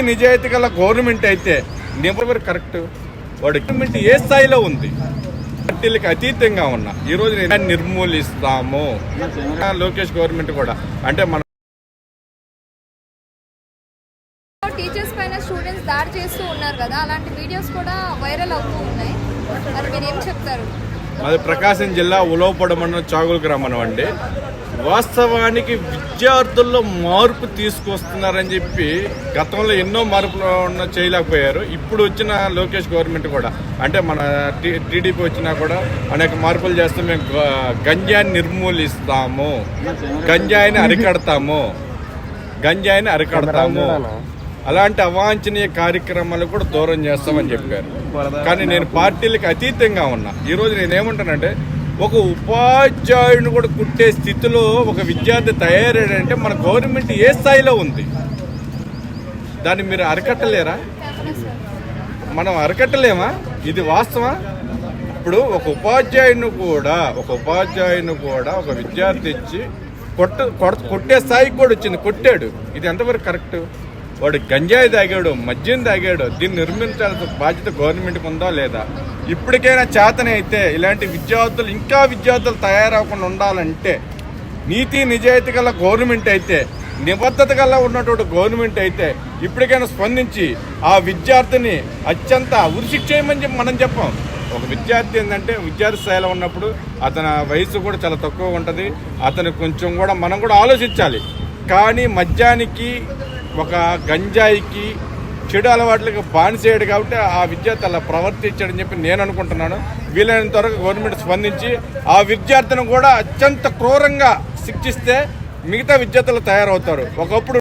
నిజాయితీ గల గవర్నమెంట్ అయితే ఎవరు కరెక్ట్? వాడు గవర్నమెంట్ ఏ స్థాయిలో ఉంది? పార్టీలకు అతీతంగా ఉన్నా ఈ రోజు నిర్మూలిస్తాము. లోకేష్ గవర్నమెంట్ కూడా అంటే మన టీచర్స్ పైన స్టూడెంట్స్ దాడి చేస్తూ ఉన్నారు కదా, అలాంటి వీడియోస్ కూడా వైరల్ అవుతూ ఉన్నాయి. మరి మీరు ఏం చెప్తారు? అది ప్రకాశం జిల్లా ఉలవపాడు మండలం చాగుల గ్రామం అండి. వాస్తవానికి విద్యార్థుల్లో మార్పు తీసుకొస్తున్నారని చెప్పి గతంలో ఎన్నో మార్పులు చేయలేకపోయారు. ఇప్పుడు వచ్చిన లోకేష్ గవర్నమెంట్ కూడా అంటే మన టీడీపీ వచ్చినా కూడా అనేక మార్పులు చేస్తే మేము గంజాయిని నిర్మూలిస్తాము, గంజాయిని అరికడతాము, అలాంటి అవాంఛనీయ కార్యక్రమాలు కూడా దూరం చేస్తామని చెప్పారు. కానీ నేను పార్టీలకు అతీతంగా ఉన్నా. ఈరోజు నేనేమంటానంటే ఒక ఉపాధ్యాయుడిని కూడా కుట్టే స్థితిలో ఒక విద్యార్థి తయారయ్యాడంటే మన గవర్నమెంట్ ఏ స్థాయిలో ఉంది? దాన్ని మీరు అరికట్టలేరా? మనం అరికట్టలేమా? ఇది వాస్తవా? ఇప్పుడు ఒక ఉపాధ్యాయుని కూడా ఒక విద్యార్థి ఇచ్చి కొట్టే స్థాయికి కూడా వచ్చింది, కొట్టాడు. ఇది ఎంతవరకు కరెక్ట్? వాడు గంజాయి తాగాడు, మద్యం తాగాడు. దీన్ని నిర్మించాల్సిన బాధ్యత గవర్నమెంట్కి ఉందా లేదా? ఇప్పటికైనా చేతనే అయితే ఇలాంటి విద్యార్థులు తయారవకుండా ఉండాలంటే నీతి నిజాయితీ గల గవర్నమెంట్ అయితే, నిబద్ధత గల ఉన్నటువంటి గవర్నమెంట్ అయితే ఇప్పటికైనా స్పందించి ఆ విద్యార్థిని అత్యంత ఉరిశిక్ష చేయమని మనం చెప్పాం. ఒక విద్యార్థి ఏంటంటే విద్యార్థి స్థాయిలో ఉన్నప్పుడు అతని వయసు కూడా చాలా తక్కువ ఉంటుంది. అతను కొంచెం కూడా మనం కూడా ఆలోచించాలి. కానీ మద్యానికి ఒక గంజాయికి చెడు అలవాట్లకి బానిసేయడు కాబట్టి ఆ విద్యార్థి అలా ప్రవర్తించాడని చెప్పి నేను అనుకుంటున్నాను. వీలైనంత వరకు గవర్నమెంట్ స్పందించి ఆ విద్యార్థిని కూడా అత్యంత క్రూరంగా శిక్షిస్తే మిగతా విద్యార్థులు తయారవుతారు. ఒకప్పుడు